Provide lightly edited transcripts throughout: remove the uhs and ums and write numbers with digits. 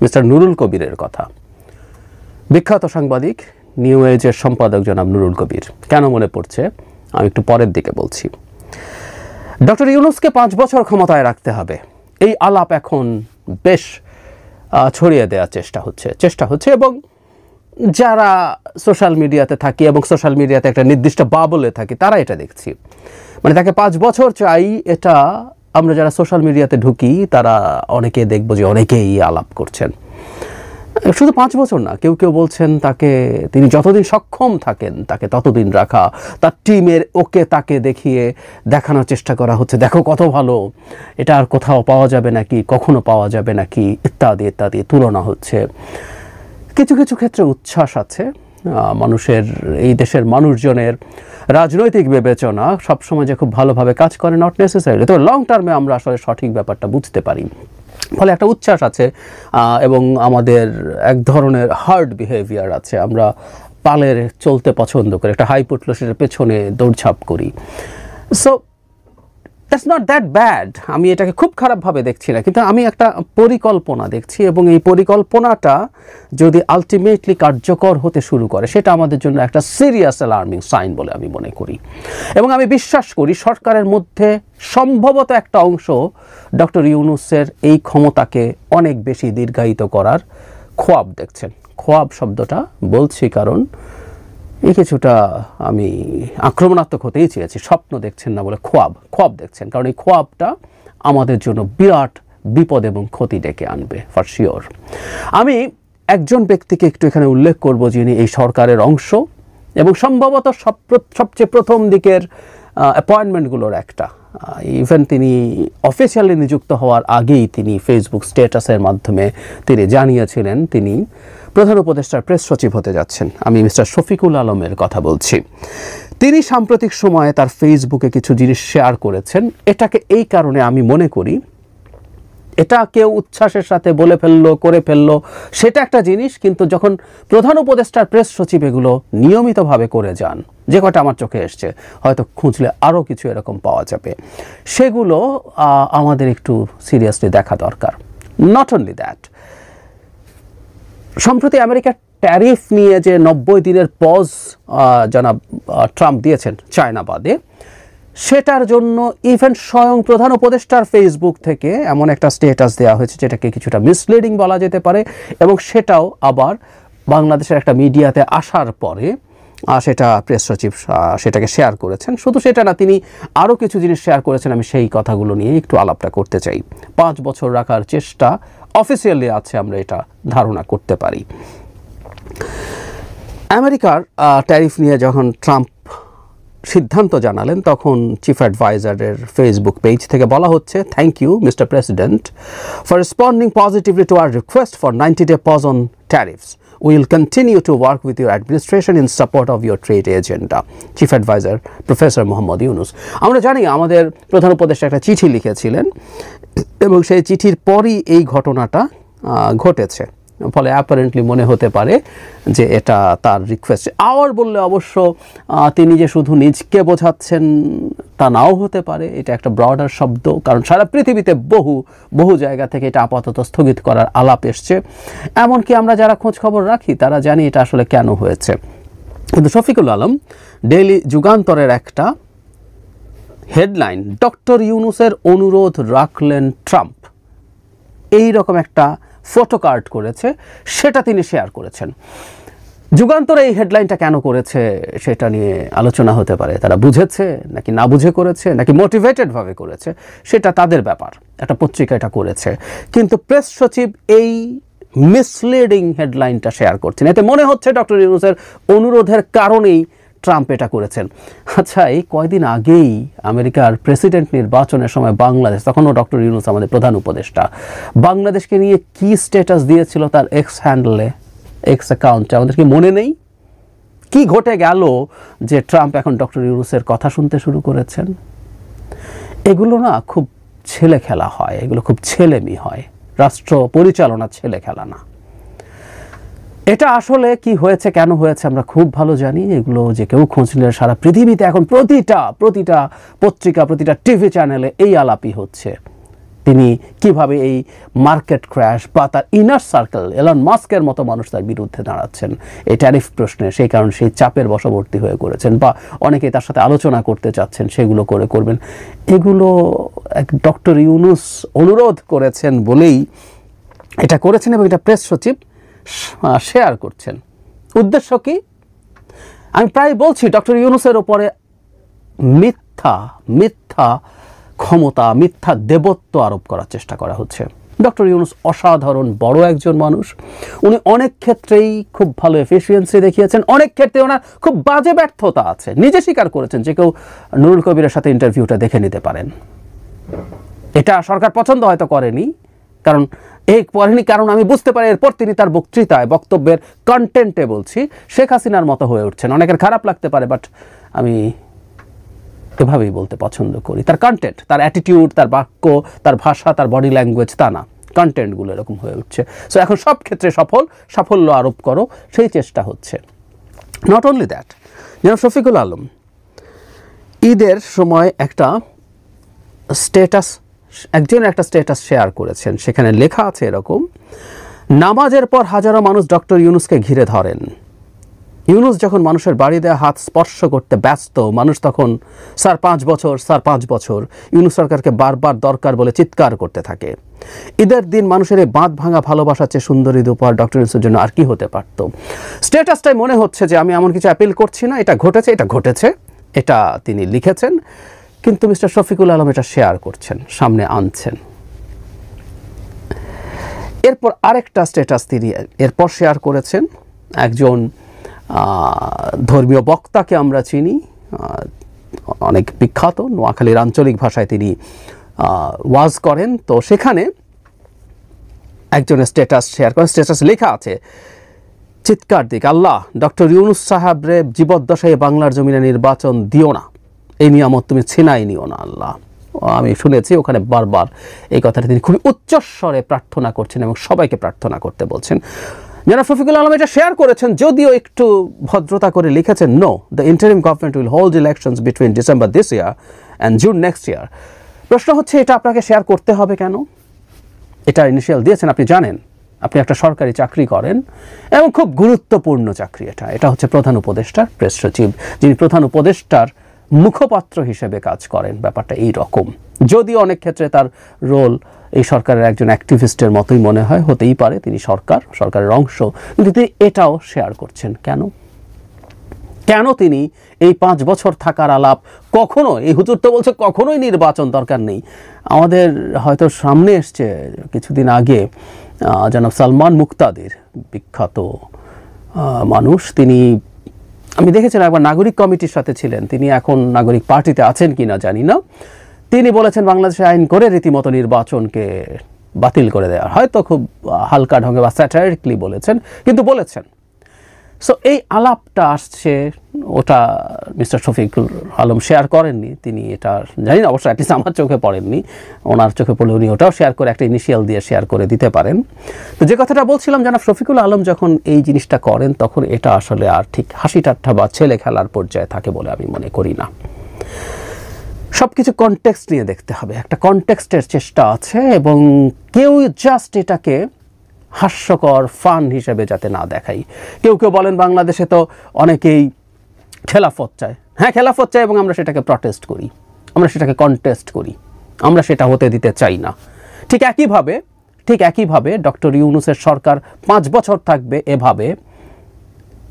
Mister Nurul কবিরের কথা। বিখ্যাত সাংবাদিক, নিউ এজের সম্পাদক জনাব নুরুল কবির। কেন মনে পড়ছে আমি একটু পরের দিকে বলছি। ডক্টর ইউনূসকে 5 বছর ক্ষমতায় রাখতে হবে, এই আলাপ এখন বেশ ছড়িয়ে দেওয়ার চেষ্টা হচ্ছে এবং যারা সোশ্যাল মিডিয়াতে থাকি এবং সোশ্যাল মিডিয়াতে একটা নির্দিষ্ট বাবলে থাকি তারা এটা দেখছি। মানে তাকে 5 বছর চাই, এটা আমরা যারা সোশ্যাল মিডিয়াতে ঢুকি তারা অনেকে দেখব যে অনেকেই আলাপ করছেন। শুধু 5 বছর না, কেউ কেউ বলছেন তিনি যতদিন সক্ষম থাকেন তাকে ততদিন রাখা, তার টিমের তাকে দেখানোর চেষ্টা করা হচ্ছে, দেখো কত ভালো, এটা আর কোথাও পাওয়া যাবে নাকি, কখনো পাওয়া যাবে নাকি, ইত্যাদি ইত্যাদি তুলনা হচ্ছে। কিছু কিছু ক্ষেত্রে উচ্ছ্বাস আছে। মানুষের, এই দেশের মানুষজনের রাজনৈতিক বিবেচনা সবসময় যে খুব ভালোভাবে কাজ করে নট নেসেসারি, তবে লং টার্মে আমরা আসলে সঠিক ব্যাপারটা বুঝতে পারি। ফলে একটা উচ্ছ্বাস আছে এবং আমাদের এক ধরনের হার্ড বিহেভিয়ার আছে। আমরা পালের চলতে পছন্দ করি, একটা হাইপোট্লসের পেছনে দৌড়ঝাঁপ করি। So that's not that bad, আমি এটাকে খুব খারাপভাবে দেখছি না, কিন্তু আমি একটা পরিকল্পনা দেখছি এবং এই পরিকল্পনাটা যদি আলটিমেটলি কার্যকর হতে শুরু করে সেটা আমাদের জন্য একটা সিরিয়াস অ্যালার্মিং সাইন বলে আমি মনে করি। এবং আমি বিশ্বাস করি সরকারের মধ্যে সম্ভবত একটা অংশ ডক্টর ইউনূসের এই ক্ষমতাকে অনেক বেশি দীর্ঘায়িত করার খোয়াব দেখছেন। খোয়াব শব্দটা বলছি কারণ এই কিছুটা আমি আক্রমণাত্মক হতেই চেয়েছি, স্বপ্ন দেখছেন না বলে খোয়াব দেখছেন, কারণ এই খোয়াবটা আমাদের জন্য বিরাট বিপদ এবং ক্ষতি ডেকে আনবে ফর শিওর। আমি একজন ব্যক্তিকে একটু এখানে উল্লেখ করব যিনি এই সরকারের অংশ এবং সম্ভবত সবচেয়ে প্রথম দিকের অ্যাপয়েন্টমেন্টগুলোর একটা। ইভেন তিনি অফিসিয়ালি নিযুক্ত হওয়ার আগেই তিনি ফেসবুক স্ট্যাটাসের মাধ্যমে তিনি জানিয়েছিলেন তিনি প্রধান উপদেষ্টার প্রেস সচিব হতে যাচ্ছেন। আমি মিস্টার শফিকুল আলমের কথা বলছি। তিনি সাম্প্রতিক সময়ে তার ফেসবুকে কিছু জিনিস শেয়ার করেছেন। এটাকে এই কারণে আমি মনে করি, এটা কেউ উচ্ছ্বাসের সাথে বলে ফেললো, করে ফেললো, সেটা একটা জিনিস, কিন্তু যখন প্রধান উপদেষ্টার প্রেস সচিব এগুলো নিয়মিতভাবে করে যান, যে কটা আমার চোখে এসছে, হয়তো খুঁজলে আরও কিছু এরকম পাওয়া যাবে, সেগুলো আমাদের একটু সিরিয়াসলি দেখা দরকার। নট অনলি দ্যাট, সম্প্রতি আমেরিকার ট্যারিফ নিয়ে যে 90 দিনের পজ জনাব ট্রাম্প দিয়েছেন চায়না বাদে, সেটার জন্য ইভেন স্বয়ং প্রধান উপদেষ্টার ফেসবুক থেকে এমন একটা স্ট্যাটাস দেওয়া হয়েছে যেটাকে কিছুটা মিসলিডিং বলা যেতে পারে, এবং সেটাও আবার বাংলাদেশের একটা মিডিয়াতে আসার পরে সেটা প্রেস সচিব সেটাকে শেয়ার করেছেন। শুধু সেটা না, তিনি আরও কিছু জিনিস শেয়ার করেছেন, আমি সেই কথাগুলো নিয়ে একটু আলাপটা করতে চাই। 5 বছর রাখার চেষ্টা অফিসিয়ালি আছে, আমরা এটা ধারণা করতে পারি। আমেরিকার ট্যারিফ নিয়ে যখন ট্রাম্প সিদ্ধান্ত জানালেন তখন চিফ অ্যাডভাইজারের ফেসবুক পেজ থেকে বলা হচ্ছে, thank you mister president for responding positively to our request for 90-day pause on tariffs. We will continue to work with your administration in support of your trade agenda. Chief adviser professor Mohammad Yunus. আমরা জানি আমাদের প্রধান উপদেষ্টা একটা চিঠি লিখেছিলেন এবং সেই চিঠির পরই এই ঘটনাটা ঘটেছে। ফলে অ্যাপারেন্টলি মনে হতে পারে যে এটা তার রিকোয়েস্ট। আওয়ার বললে অবশ্য তিনি যে শুধু নিজকে বোঝাচ্ছেন তা নাও হতে পারে, এটা একটা ব্রডার শব্দ, কারণ সারা পৃথিবীতে বহু জায়গা থেকে এটা আপাতত স্থগিত করার আলাপ এসছে। এমনকি আমরা যারা খোঁজ খবর রাখি তারা জানি এটা আসলে কেন হয়েছে। কিন্তু শফিকুল আলম ডেইলি যুগান্তরের একটা হেডলাইন, ডক্টর ইউনূসের অনুরোধ রাখলেন ট্রাম্প, এই রকম একটা ফটো কার্ড করেছে, সেটা তিনি শেয়ার করেছেন। যুগান্তর এই হেডলাইনটা কেন করেছে সেটা নিয়ে আলোচনা হতে পারে। তারা বুঝেছে নাকি না বুঝে করেছে, নাকি মোটিভেটেডভাবে করেছে, সেটা তাদের ব্যাপার। একটা পত্রিকা এটা করেছে, কিন্তু প্রেস সচিব এই মিসলিডিং হেডলাইনটা শেয়ার করছেন। এতে মনে হচ্ছে ডক্টর ইউনূসের অনুরোধের কারণেই ট্রাম্প এটা করেছেন। আচ্ছা, এই কয়দিন আগেই আমেরিকার প্রেসিডেন্ট নির্বাচনের সময় বাংলাদেশ, তখনও ডক্টর ইউনূস আমাদের প্রধান উপদেষ্টা, বাংলাদেশকে নিয়ে কি স্ট্যাটাস দিয়েছিল তার এক্স হ্যান্ডেলে, এক্স অ্যাকাউন্টে, আমাদের কি মনে নেই? কি ঘটে গেল যে ট্রাম্প এখন ডক্টর ইউনূসের কথা শুনতে শুরু করেছেন? এগুলো না খুব ছেলে খেলা হয়, এগুলো খুব ছেলেমি হয়, রাষ্ট্র পরিচালনা ছেলে খেলা না। এটা আসলে কি হয়েছে, কেন হয়েছে আমরা খুব ভালো জানি। এগুলো যে কেউ খোঁজ নিলে সারা পৃথিবীতে এখন প্রতিটা পত্রিকা, প্রতিটা টিভি চ্যানেলে এই আলাপই হচ্ছে। তিনি কিভাবে এই মার্কেট ক্র্যাশ বা তার ইনার সার্কেল এলন মাস্কের মতো মানুষ তার বিরুদ্ধে দাঁড়াচ্ছেন এই ট্যারিফ প্রশ্নে, সেই কারণে সেই চাপের বশবর্তী হয়ে করেছেন, বা অনেকেই তার সাথে আলোচনা করতে চাচ্ছেন সেগুলো করবেন। এগুলো এক ডক্টর ইউনূস অনুরোধ করেছেন বলেই এটা করেছেন, এবং এটা প্রেস সচিব শেয়ার করছেন। উদ্দেশ্য কি? আমি প্রায় বলছি ডক্টর ইউনূসের ওপরে মিথ্যা ক্ষমতা, মিথ্যা দেবত্ব আরোপ করার চেষ্টা করা হচ্ছে। ডক্টর ইউনূস অসাধারণ বড় একজন মানুষ, উনি অনেক ক্ষেত্রেই খুব ভালো এফিসিয়েন্সি দেখিয়েছেন, অনেক ক্ষেত্রে ওনার খুব বাজে ব্যর্থতা আছে, নিজে স্বীকার করেছেন। যে কেউ নুরুল কবিরের সাথে ইন্টারভিউটা দেখে নিতে পারেন। এটা সরকার পছন্দ হয়তো করেনি, কারণ আমি বুঝতে পারি এরপর তিনি তার বক্তৃতায় বক্তব্যের কন্টেন্টে বলছি শেখ হাসিনার মতো হয়ে উঠছেন। অনেকের খারাপ লাগতে পারে, বাট আমি এভাবেই বলতে পছন্দ করি। তার কন্টেন্ট, তার অ্যাটিটিউড, তার বাক্য, তার ভাষা, তার বডি ল্যাঙ্গুয়েজ তা না, কন্টেন্টগুলো এরকম হয়ে উঠছে। সো এখন সব ক্ষেত্রে সাফল্য আরোপ করো, সেই চেষ্টা হচ্ছে। নট অনলি দ্যাট, যেন শফিকুল আলম ঈদের সময় একটা স্ট্যাটাস শেয়ার করেছেন, সেখানে লেখা আছে এরকম: নামাজের পর হাজারো মানুষ ডক্টর ইউনূসকে ঘিরে ধরেন। ইউনূস যখন মানুষের বাড়ি দেওয়া হাত স্পর্শ করতে ব্যস্ত, মানুষ তখন স্যার 5 বছর ইউনূস সরকারকে বারবার দরকার বলে চিৎকার করতে থাকে। ঈদের দিন মানুষের এই বাঁধ ভাঙা ভালোবাসার চেয়ে সুন্দর ঈদ উপহার ডক্টর ইউনূসের জন্য আর কি হতে পারত। স্ট্যাটাসটাই মনে হচ্ছে যে আমি এমন কিছু অ্যাপিল করছি না, এটা ঘটেছে, এটা তিনি লিখেছেন, কিন্তু মিস্টার শফিকুল আলম এটা শেয়ার করছেন, সামনে আনছেন। এরপর আরেকটা স্ট্যাটাস তিনি এরপর শেয়ার করেছেন। একজন ধর্মীয় বক্তাকে আমরা চিনি, অনেক বিখ্যাত, নোয়াখালীর আঞ্চলিক ভাষায় তিনি ওয়াজ করেন। তো সেখানে একজন স্ট্যাটাস শেয়ার করেন, স্ট্যাটাস লেখা আছে: চিৎকার দিক আল্লাহ, ডক্টর ইউনূস সাহেবরে জীবদ্দশায় বাংলার জমিনে নির্বাচন দিও না, এই নিয়ামত তুমি ছিনাই নিও না আল্লাহ। আমি শুনেছি ওখানে বারবার এই কথাটা তিনি খুবই উচ্চস্বরে প্রার্থনা করছেন এবং সবাইকে প্রার্থনা করতে বলছেন। যারা শফিকুল আলম এটা শেয়ার করেছেন, যদিও একটু ভদ্রতা করে লিখেছেন, no, the interim government will hold elections between December this year and June next year. প্রশ্ন হচ্ছে, এটা আপনাকে শেয়ার করতে হবে কেন? এটা ইনিশিয়াল দিয়েছেন, আপনি জানেন, আপনি একটা সরকারি চাকরি করেন এবং খুব গুরুত্বপূর্ণ চাকরি। এটা হচ্ছে প্রধান উপদেষ্টার প্রেস সচিব, যিনি প্রধান উপদেষ্টার মুখপাত্র হিসেবে কাজ করেন। ব্যাপারটা এই রকম, যদিও অনেক ক্ষেত্রে তার রোল এই সরকারের একজন অ্যাক্টিভিস্টের মতোই মনে হয়, হতেই পারে তিনি সরকারের অংশ, কিন্তু তিনি এটাও শেয়ার করছেন কেন তিনি এই 5 বছর থাকার আলাপ কখনো, এই হুজুর তো বলছে কখনোই নির্বাচন দরকার নেই। আমাদের হয়তো সামনে এসছে কিছুদিন আগে জনাব সালমান মুক্তাদির, বিখ্যাত মানুষ, তিনি, আমি দেখেছিলাম একবার নাগরিক কমিটির সাথে ছিলেন, তিনি এখন নাগরিক পার্টিতে আছেন কিনা জানি না, তিনি বলেছেন বাংলাদেশে আইন করে রীতিমতো নির্বাচনকে বাতিল করে দেওয়া, হয়তো খুব হালকা ঢঙ্গে বা স্যাটারিকলি বলেছেন, কিন্তু বলেছেন। সো এই আলাপটা আসছে, ওটা মিস্টার শফিকুল আলম শেয়ার করেননি, তিনি এটা জানি না, অবশ্যই অ্যাটলিস্ট আমার চোখে পড়েননি, ওনার চোখে পড়লে উনি ওটাও শেয়ার করে একটা ইনিশিয়াল দিয়ে শেয়ার করে দিতে পারেন। তো যে কথাটা বলছিলাম, জনাব শফিকুল আলম যখন এই জিনিসটা করেন, তখন এটা আসলে আর ঠিক হাসি ঠাট্টা বা ছেলে খেলার পর্যায়ে থাকে বলে আমি মনে করি না। সব কিছু কনটেক্সট নিয়ে দেখতে হবে, একটা কনটেক্সটের চেষ্টা আছে, এবং কেউ জাস্ট এটাকে হাস্যকর ফান হিসেবে যাতে না দেখাই। কেউ বলেন বাংলাদেশে তো অনেকেই খেলাফত চায়, হ্যাঁ খেলাফত চায়, এবং আমরা সেটাকে প্রটেস্ট করি, আমরা সেটাকে কন্টেস্ট করি, আমরা সেটা হতে দিতে চাই না। ঠিক একইভাবে ডক্টর ইউনূসের সরকার 5 বছর থাকবে এভাবে,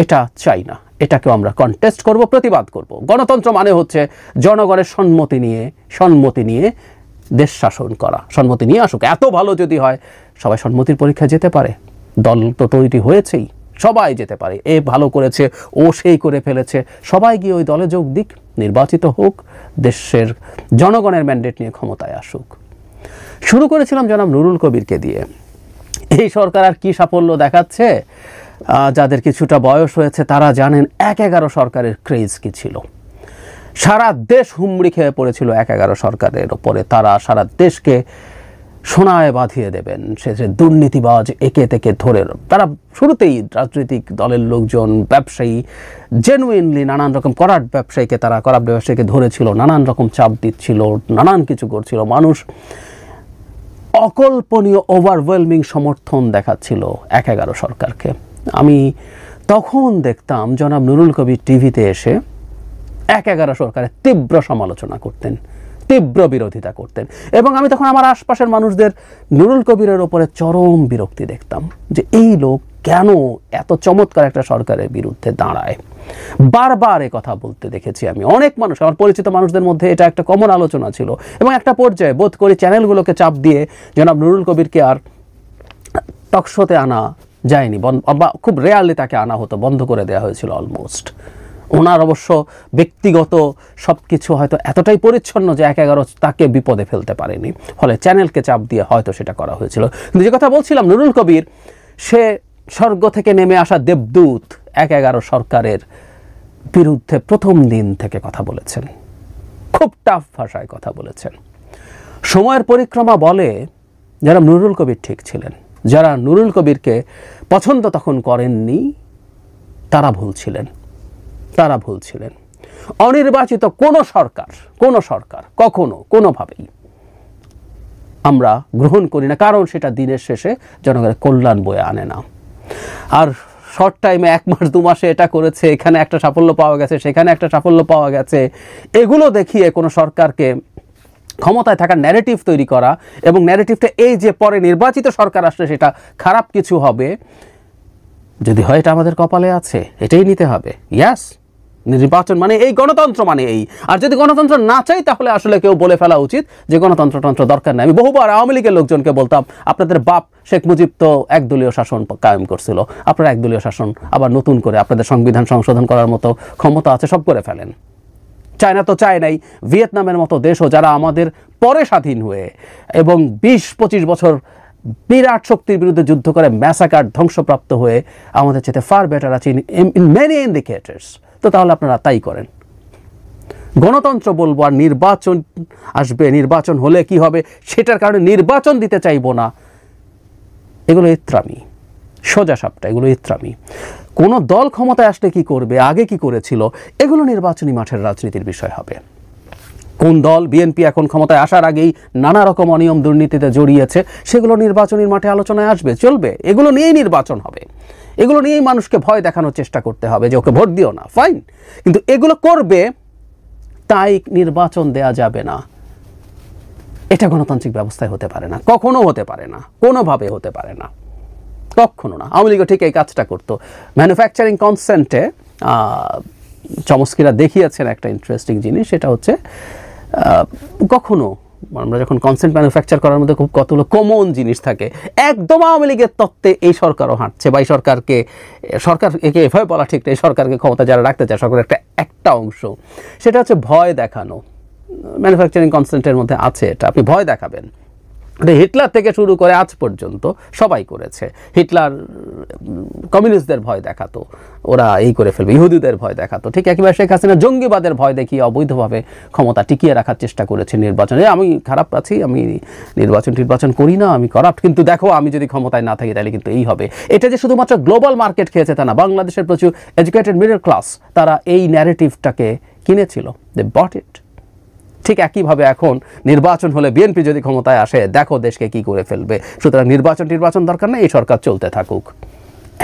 এটা চাই না, এটাকেও আমরা কন্টেস্ট করব, প্রতিবাদ করব। গণতন্ত্র মানে হচ্ছে জনগণের সম্মতি নিয়ে দেশ শাসন করা, সম্মতি নিয়ে আসুক। এত ভালো যদি হয় সবাই সম্মতির পরীক্ষা যেতে পারে, দল তো তৈরি হয়েছেই, সবাই যেতে পারে, এ ভালো করেছে, ও সেই করে ফেলেছে, সবাই গিয়ে ওই দলে যোগ দিক, নির্বাচিত হোক, দেশের জনগণের ম্যান্ডেট নিয়ে ক্ষমতায় আসুক। শুরু করেছিলাম জনাব নুরুল কবিরকে দিয়ে। এই সরকার আর কি সাফল্য দেখাচ্ছে, যাদের কিছুটা বয়স হয়েছে তারা জানেন 1-11 সরকারের ক্রেজ কি ছিল। সারা দেশ হুমড়ি খেয়ে পড়েছিল 1-11 সরকারের ওপরে, তারা সারা দেশকে সোনায় বাঁধিয়ে দেবেন, সে দুর্নীতিবাজ একে তেকে ধরে, তারা শুরুতেই রাজনৈতিক দলের লোকজন, ব্যবসায়ী, জেনুইনলি নানান রকম করাপ্ট ব্যবসায়ীকে ধরেছিল, নানান রকম চাপ দিচ্ছিল, নানান কিছু করছিল। মানুষ অকল্পনীয় ওভারওয়েলমিং সমর্থন দেখাচ্ছিল ১/১১ সরকারকে। আমি তখন দেখতাম জনাব নুরুল কবির টিভিতে এসে ১/১১ সরকারের তীব্র সমালোচনা করতেন, তীব্র বিরোধিতা করতেন, এবং আমি তখন আমার আশপাশের মানুষদের নুরুল কবিরের ওপরে চরম বিরক্তি দেখতাম যে এই লোক কেন এত চমৎকার একটা সরকারের বিরুদ্ধে দাঁড়ায়। বারবার এ কথা বলতে দেখেছি আমি অনেক মানুষ, আমার পরিচিত মানুষদের মধ্যে এটা একটা কমন আলোচনা ছিল, এবং একটা পর্যায়ে বোধ করি চ্যানেলগুলোকে চাপ দিয়ে জনাব নুরুল কবিরকে আর টকশোতে আনা যায়নি, বা খুব রেয়ারলি তাকে আনা হতো, বন্ধ করে দেওয়া হয়েছিল অলমোস্ট। ওনার অবশ্য ব্যক্তিগত সব কিছু হয়তো এতটাই পরিচ্ছন্ন যে ১/১১ তাকে বিপদে ফেলতে পারেনি, ফলে চ্যানেলকে চাপ দিয়ে হয়তো সেটা করা হয়েছিল। কিন্তু যে কথা বলছিলাম, নুরুল কবির সে স্বর্গ থেকে নেমে আসা দেবদূত ১/১১ সরকারের বিরুদ্ধে প্রথম দিন থেকে কথা বলেছেন, খুব টাফ ভাষায় কথা বলেছেন। সময়ের পরিক্রমা বলে যারা নুরুল কবির ঠিক ছিলেন, যারা নুরুল কবিরকে পছন্দ তখন করেননি, তারা ভুল ছিলেন, তারা ভুল ছিলেন। অনির্বাচিত কোনো সরকার কখনো কোনোভাবেই আমরা গ্রহণ করি না, কারণ সেটা দিনের শেষে জনগণের কল্যাণ বয়ে আনে না। আর শর্ট টাইমে 1 মাস 2 মাসে এটা করেছে, এখানে একটা সাফল্য পাওয়া গেছে, সেখানে একটা সাফল্য পাওয়া গেছে, এগুলো দেখিয়ে কোনো সরকারকে ক্ষমতায় থাকার ন্যারেটিভ তৈরি করা, এবং ন্যারেটিভটা এই যে পরে নির্বাচিত সরকার আসলে সেটা খারাপ কিছু হবে, যদি হয় এটা আমাদের কপালে আছে, এটাই নিতে হবে। ইয়াস, নির্বাচন মানে এই, গণতন্ত্র মানে এই। আর যদি গণতন্ত্র না চাই তাহলে আসলে কেউ বলে ফেলা উচিত যে গণতন্ত্র দরকার নেই। আমি বহুবার আওয়ামী লীগের লোকজনকে বলতাম, আপনাদের বাপ শেখ মুজিব তো একদলীয় শাসন কায়েম করছিল, আপনারা একদলীয় শাসন আবার নতুন করে আপনাদের সংবিধান সংশোধন করার মতো ক্ষমতা আছে, সব করে ফেলেন। চায়না তো চায় নাই, ভিয়েতনামের মতো দেশও যারা আমাদের পরে স্বাধীন হয়ে এবং 20-25 বছর বিরাট শক্তির বিরুদ্ধে যুদ্ধ করে ম্যাসাকার ধ্বংসপ্রাপ্ত হয়ে আমাদের চেয়ে ফার বেটার আছে ইন মেনি ইন্ডিকেটরস। তো তাহলে আপনারা তাই করেন। গণতন্ত্র বলবো আর নির্বাচন আসবে, নির্বাচন হলে কি হবে সেটার কারণে নির্বাচন দিতে চাইবো না, এগুলো ইত্রামি, সোজা সাপটা, এগুলো ইত্রামি। কোনো দল ক্ষমতায় আসলে কি করবে, আগে কি করেছিল, এগুলো নির্বাচনী মাঠের রাজনীতির বিষয় হবে। কোন দল, বিএনপি এখন ক্ষমতায় আসার আগেই নানা রকম অনিয়ম দুর্নীতিতে জড়িয়েছে, সেগুলো নির্বাচনী মাঠে আলোচনায় আসবে, চলবে, এগুলো নিয়েই নির্বাচন হবে, এগুলো নিয়েই মানুষকে ভয় দেখানোর চেষ্টা করতে হবে যে ওকে ভোট দিও না, ফাইন। কিন্তু এগুলো করবে তাই নির্বাচন দেয়া যাবে না, এটা গণতান্ত্রিক ব্যবস্থায় হতে পারে না, কখনো হতে পারে না, কোনোভাবে হতে পারে না, কখনো না। আওয়ামী লীগও ঠিক এই কাজটা করতো। ম্যানুফ্যাকচারিং কনসেন্টে চমস্কিরা দেখিয়েছেন একটা ইন্টারেস্টিং জিনিস, সেটা হচ্ছে কখনো আমরা যখন কনসেন্ট ম্যানুফ্যাকচার করার মধ্যে খুব কতগুলো কমন জিনিস থাকে, একদম আওয়ামী লীগের তত্ত্বে এই সরকারও হাঁটছে, বা এই সরকারকে, সরকার একে এভাবে বলা ঠিক নেই, সরকারকে ক্ষমতা যারা রাখতে চায় সরকারের একটা অংশ, সেটা হচ্ছে ভয় দেখানো। ম্যানুফ্যাকচারিং কনসেন্টের মধ্যে আছে এটা, আপনি ভয় দেখাবেন। হিটলার থেকে শুরু করে আজ পর্যন্ত সবাই করেছে। হিটলার কমিউনিস্টদের ভয় দেখাতো, ওরা এই করে ফেলবে, ইহুদিদের ভয় দেখাতো। ঠিক একইভাবে শেখ হাসিনা জঙ্গিবাদের ভয় দেখিয়ে অবৈধভাবে ক্ষমতা টিকিয়ে রাখার চেষ্টা করেছে নির্বাচনে। আমি খারাপ আছি, আমি নির্বাচন করি না, আমি করাপ্ট, কিন্তু দেখো আমি যদি ক্ষমতায় না থাকি তাহলে কিন্তু এই হবে। এটা যে শুধুমাত্র গ্লোবাল মার্কেট খেয়েছে তা না, বাংলাদেশের প্রচুর এডুকেটেড মিডল ক্লাস তারা এই ন্যারেটিভটাকে কিনেছিল, দে বট ইট। ঠিক একইভাবে এখন নির্বাচন হলে বিএনপি যদি ক্ষমতায় আসে, দেখো দেশকে কি করে ফেলবে। সুতরাং নির্বাচন দরকার নেই, এই সরকার চলতে থাকুক।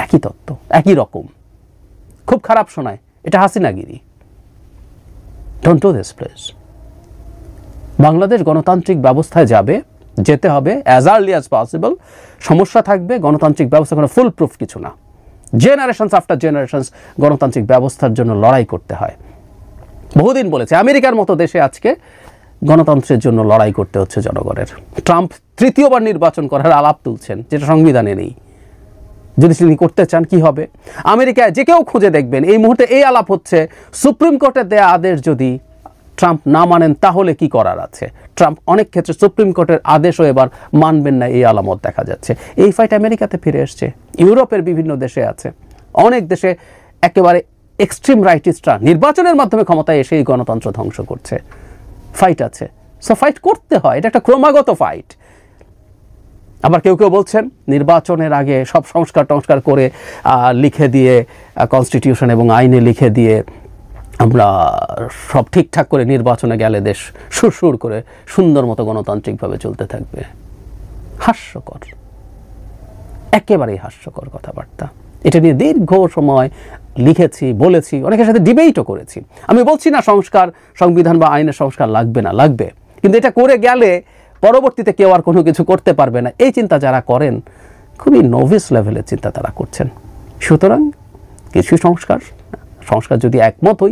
একই তত্ত্ব, একই রকম, খুব খারাপ শোনায়, এটা হাসিনাগিরি। Don't do this please. Bangladesh গণতান্ত্রিক ব্যবস্থায় যাবে, যেতে হবে অ্যাজ আর্লি অ্যাজ পসিবল। সমস্যা থাকবে, গণতান্ত্রিক ব্যবস্থা কোনো ফুল প্রুফ কিছু না। জেনারেশনস আফটার জেনারেশনস গণতান্ত্রিক ব্যবস্থার জন্য লড়াই করতে হয়। বহুদিন বলেছে, আমেরিকার মতো দেশে আজকে গণতন্ত্রের জন্য লড়াই করতে হচ্ছে জনগণের। ট্রাম্প 3য় নির্বাচন করার আলাপ তুলছেন, যেটা সংবিধানে নেই। যদি তিনি করতে চান কি হবে? আমেরিকায় যে কেউ খুঁজে দেখবেন এই মুহূর্তে এই আলাপ হচ্ছে, সুপ্রিম কোর্টের দেয়া আদেশ যদি ট্রাম্প না মানেন তাহলে কি করার আছে। ট্রাম্প অনেক ক্ষেত্রে সুপ্রিম কোর্টের আদেশও এবার মানবেন না, এই আলামত দেখা যাচ্ছে। এই ফাইট আমেরিকাতে ফিরে এসছে, ইউরোপের বিভিন্ন দেশে আছে, অনেক দেশে একেবারে এক্সট্রিম রাইটিস্টরা নির্বাচনের মাধ্যমে ক্ষমতায় এসেই গণতন্ত্র ধ্বংস করছে। ফাইট আছে, সো ফাইট করতে হয়, এটা একটা ক্রমাগত ফাইট। আবার কেউ কেউ বলছেন নির্বাচনের আগে সব সংস্কার করে লিখে দিয়ে, কনস্টিটিউশন এবং আইনে লিখে দিয়ে আমরা সব ঠিকঠাক করে নির্বাচনে গেলে দেশ সুরসুর করে সুন্দর মতো গণতান্ত্রিকভাবে চলতে থাকবে। হাস্যকর, একেবারেই হাস্যকর কথাবার্তা। এটা নিয়ে দীর্ঘ সময় লিখেছি, বলেছি, অনেকের সাথে ডিবেটও করেছি। আমি বলছি না সংবিধান বা আইনের সংস্কার লাগবে না, লাগবে, কিন্তু এটা করে গেলে পরবর্তীতে কেউ আর কোনো কিছু করতে পারবে না, এই চিন্তা যারা করেন খুবই নোভিস লেভেলের চিন্তা তারা করছেন। সুতরাং কিছু সংস্কার যদি একমত হই